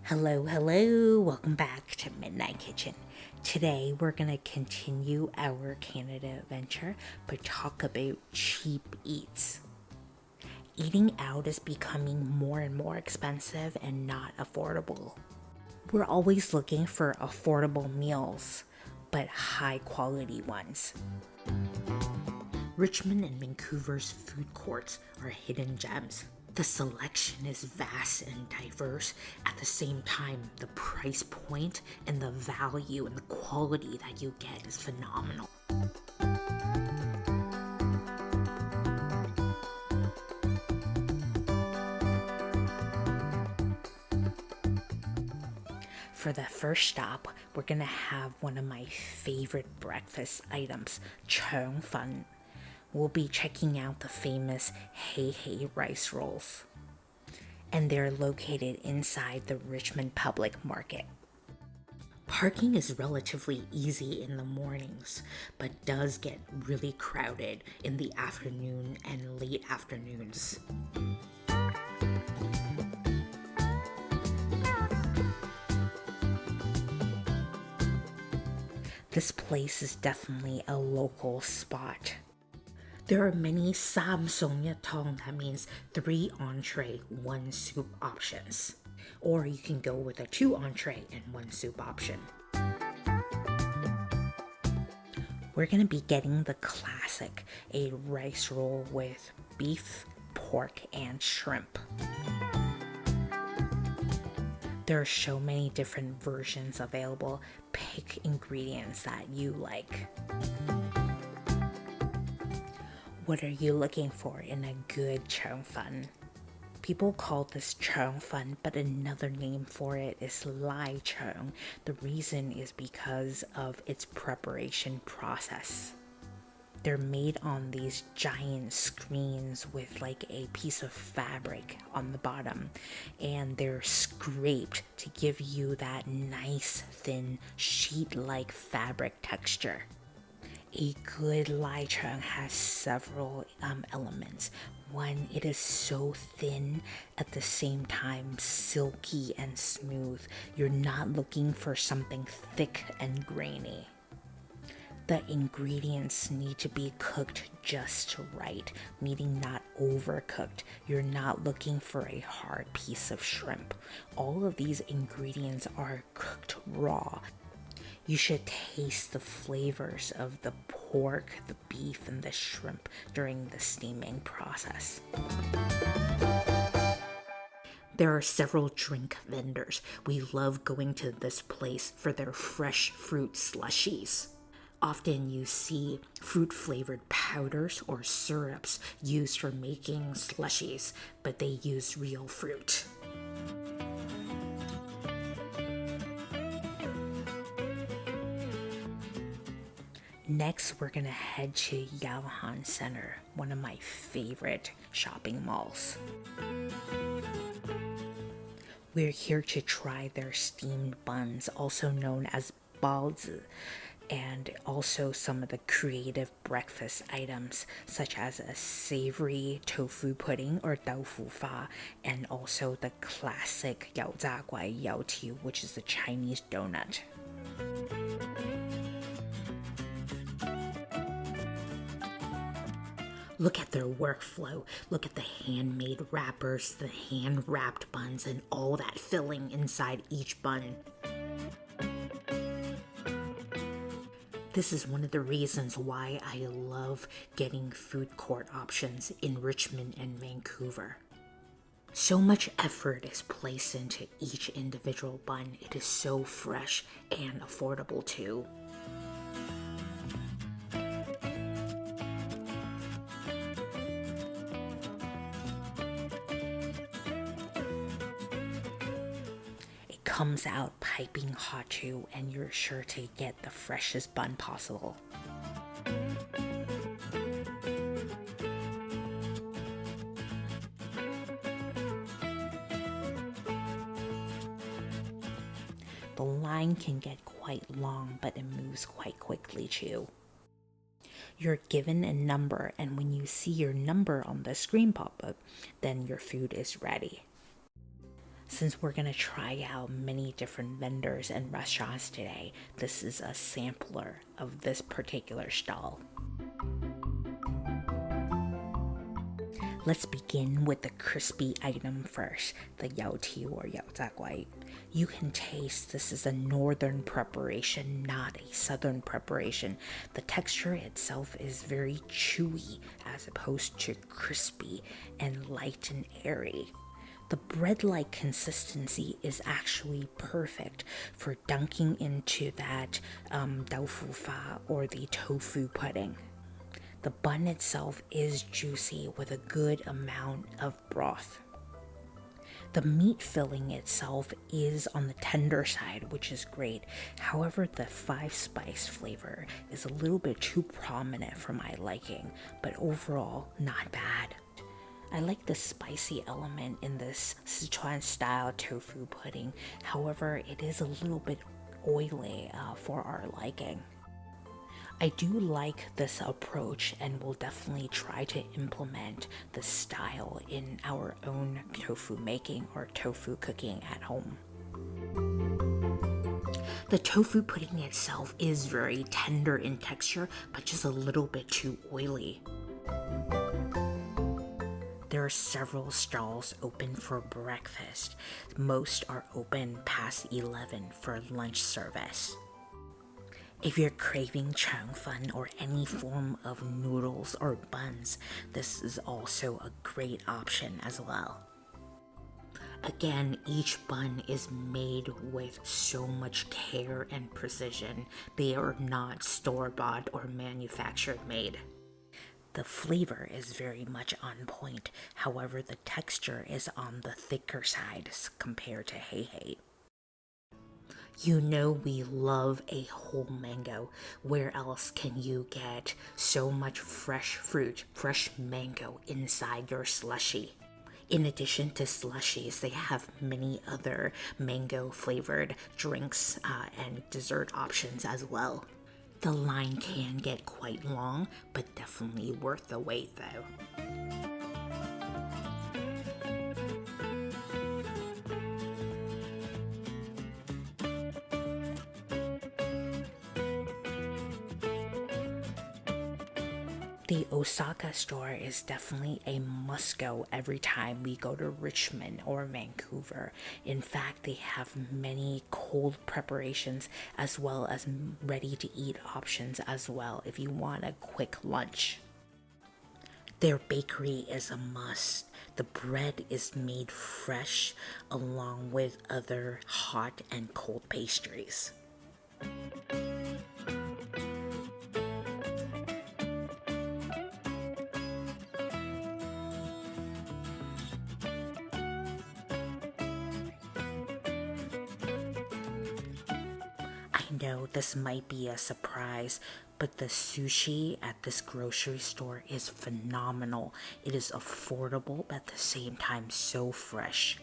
Hello, welcome back to Midnight Kitchen. Today we're going to continue our Canada adventure but talk about cheap eats. Eating out is becoming more and more expensive and not affordable. We're always looking for affordable meals, but high quality ones. Richmond and Vancouver's food courts are hidden gems. The selection is vast and diverse. At the same time, the price point and the value and the quality that you get is phenomenal. For the first stop, we're gonna have one of my favorite breakfast items, Chong Fun. We'll be checking out the famous Hei rice rolls. And they're located inside the Richmond Public Market. Parking is relatively easy in the mornings, but does get really crowded in the afternoon and late afternoons. This place is definitely a local spot. There are many Samsung that means 3 entree, 1 soup options. Or you can go with a 2 entree and 1 soup option. We're going to be getting the classic, a rice roll with beef, pork, and shrimp. There are so many different versions available. Pick ingredients that you like. What are you looking for in a good Chong Fun? People call this Chong Fun, but another name for it is Lai Chong. The reason is because of its preparation process. They're made on these giant screens with like a piece of fabric on the bottom, and they're scraped to give you that nice thin sheet-like fabric texture. A good Lai Chong has several elements. One, it is so thin, at the same time silky and smooth. You're not looking for something thick and grainy. The ingredients need to be cooked just right, meaning not overcooked. You're not looking for a hard piece of shrimp. All of these ingredients are cooked raw. You should taste the flavors of the pork, the beef, and the shrimp during the steaming process. There are several drink vendors. We love going to this place for their fresh fruit slushies. Often you see fruit-flavored powders or syrups used for making slushies, but they use real fruit. Next, we're gonna head to Yaohan Centre, one of my favorite shopping malls. We're here to try their steamed buns, also known as baozi, and also some of the creative breakfast items, such as a savory tofu pudding or tofu fa, and also the classic yao zha guai yao tiu, which is the Chinese donut. Look at their workflow. Look at the handmade wrappers, the hand-wrapped buns, and all that filling inside each bun. This is one of the reasons why I love getting food court options in Richmond and Vancouver. So much effort is placed into each individual bun. It is so fresh and affordable too. Comes out piping hot too, and you're sure to get the freshest bun possible. The line can get quite long, but it moves quite quickly too. You're given a number, and when you see your number on the screen pop up, then your food is ready. Since we're gonna try out many different vendors and restaurants today, this is a sampler of this particular stall. Let's begin with the crispy item first, the yao tiu or yao zaguai. You can taste this is a northern preparation, not a southern preparation. The texture itself is very chewy as opposed to crispy and light and airy. The bread-like consistency is actually perfect for dunking into that doufu fa or the tofu pudding. The bun itself is juicy with a good amount of broth. The meat filling itself is on the tender side, which is great. However, the 5-spice flavor is a little bit too prominent for my liking, but overall, not bad. I like the spicy element in this Sichuan-style tofu pudding. However, it is a little bit oily for our liking. I do like this approach and will definitely try to implement this style in our own tofu making or tofu cooking at home. The tofu pudding itself is very tender in texture, but just a little bit too oily. There are several stalls open for breakfast. Most are open past 11 for lunch service. If you're craving chang fan or any form of noodles or buns, this is also a great option as well. Again, each bun is made with so much care and precision. They are not store-bought or manufactured made. The flavor is very much on point. However, the texture is on the thicker side compared to hei hei. You know we love a whole mango. Where else can you get so much fresh fruit, fresh mango inside your slushie? In addition to slushies, they have many other mango flavored drinks and dessert options as well. The line can get quite long, but definitely worth the wait though. The Osaka store is definitely a must-go every time we go to Richmond or Vancouver. In fact, they have many cold preparations as well as ready-to-eat options as well if you want a quick lunch. Their bakery is a must. The bread is made fresh along with other hot and cold pastries. I know this might be a surprise, but the sushi at this grocery store is phenomenal. It is affordable, but at the same time so fresh.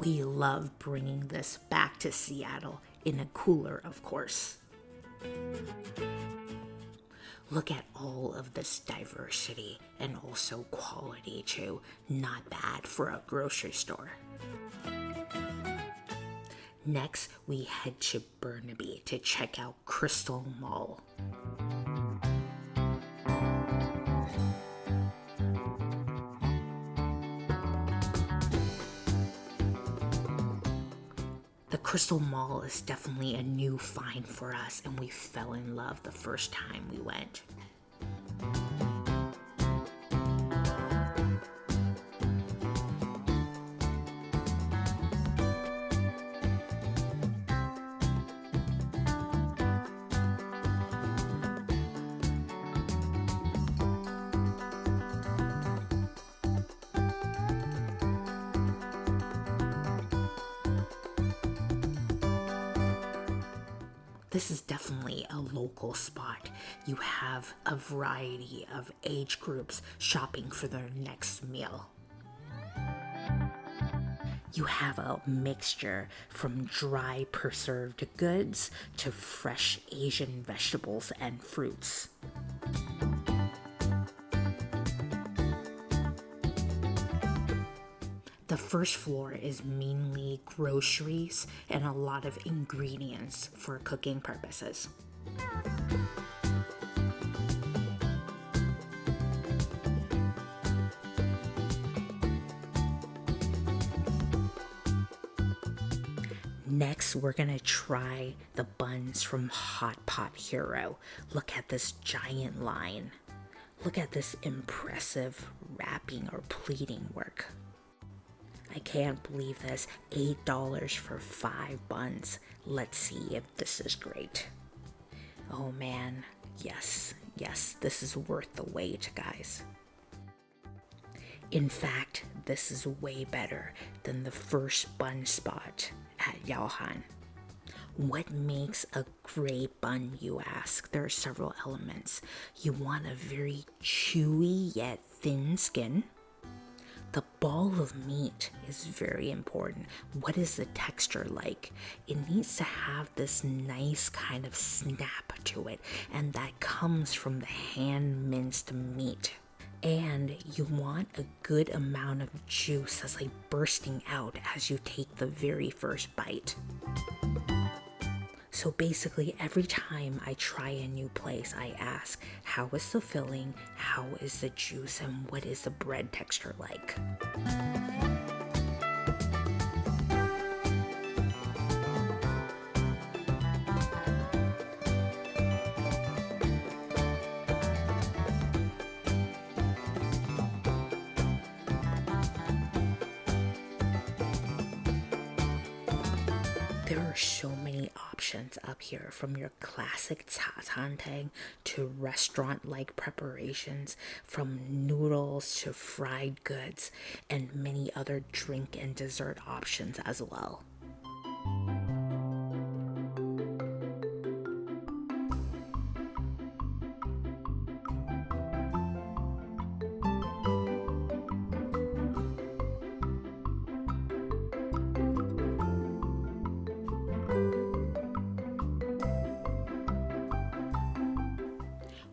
We love bringing this back to Seattle in a cooler, of course. Look at all of this diversity and also quality too. Not bad for a grocery store. Next, we head to Burnaby to check out Crystal Mall. The Crystal Mall is definitely a new find for us, and we fell in love the first time we went. This is definitely a local spot. You have a variety of age groups shopping for their next meal. You have a mixture from dry preserved goods to fresh Asian vegetables and fruits. The first floor is mainly groceries and a lot of ingredients for cooking purposes. Next, we're gonna try the buns from Hot Pot Hero. Look at this giant line. Look at this impressive wrapping or pleating work. I can't believe this. $8 for 5 buns. Let's see if this is great. Oh man, yes, this is worth the wait, guys. In fact, this is way better than the first bun spot at Yaohan. What makes a great bun, you ask? There are several elements. You want a very chewy yet thin skin. The ball of meat is very important. What is the texture like? It needs to have this nice kind of snap to it, and that comes from the hand minced meat. And you want a good amount of juice that's like bursting out as you take the very first bite. So basically, every time I try a new place, I ask, how is the filling, how is the juice, and what is the bread texture like? There are so many options up here, from your classic cha to restaurant-like preparations, from noodles to fried goods, and many other drink and dessert options as well.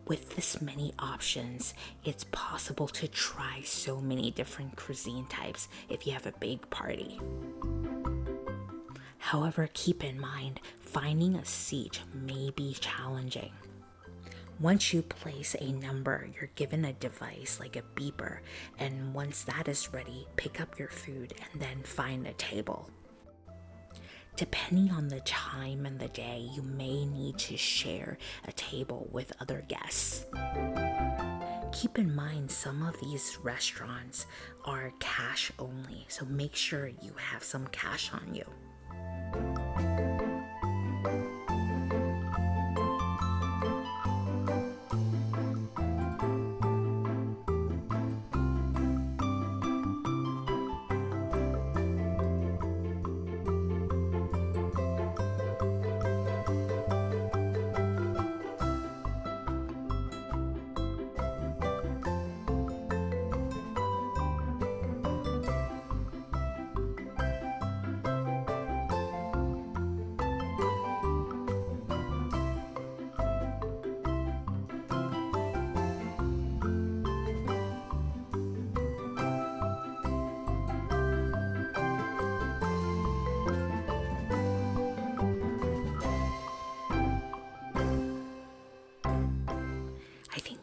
With this many options, it's possible to try so many different cuisine types if you have a big party. However, keep in mind, finding a seat may be challenging. Once you place a number, you're given a device like a beeper, and once that is ready, pick up your food and then find a table. Depending on the time and the day, you may need to share a table with other guests. Keep in mind, some of these restaurants are cash only, so make sure you have some cash on you.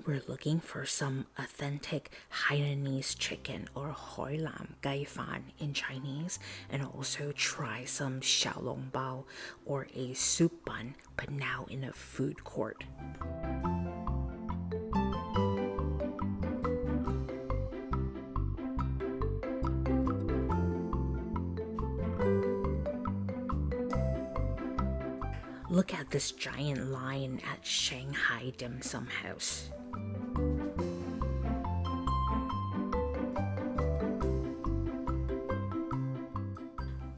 We're looking for some authentic Hainanese chicken, or hoi lam gai fan in Chinese, and also try some xiaolongbao, or a soup bun, but now in a food court. Look at this giant line at Shanghai Dim Sum House.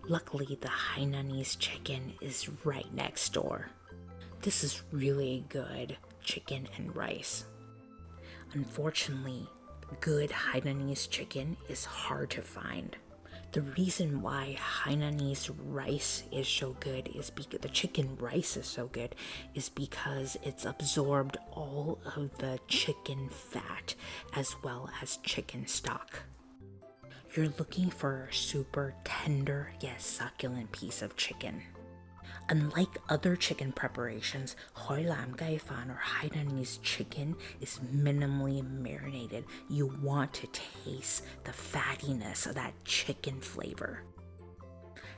Luckily, the Hainanese chicken is right next door. This is really good chicken and rice. Unfortunately, good Hainanese chicken is hard to find. The reason why Hainanese rice is so good is because the chicken rice is so good is because it's absorbed all of the chicken fat as well as chicken stock. You're looking for a super tender yet succulent piece of chicken. Unlike other chicken preparations, Hoi Lam Gai Fan or Hainanese chicken is minimally marinated. You want to taste the fattiness of that chicken flavor.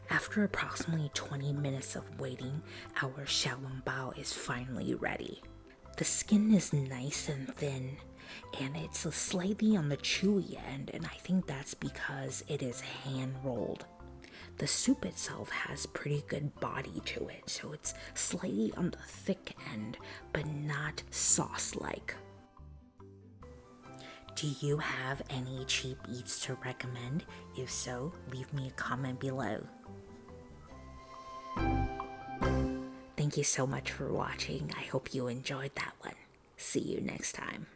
After approximately 20 minutes of waiting, our xiaolongbao is finally ready. The skin is nice and thin, and it's slightly on the chewy end, and I think that's because it is hand rolled. The soup itself has pretty good body to it, so it's slightly on the thick end, but not sauce-like. Do you have any cheap eats to recommend? If so, leave me a comment below. Thank you so much for watching. I hope you enjoyed that one. See you next time.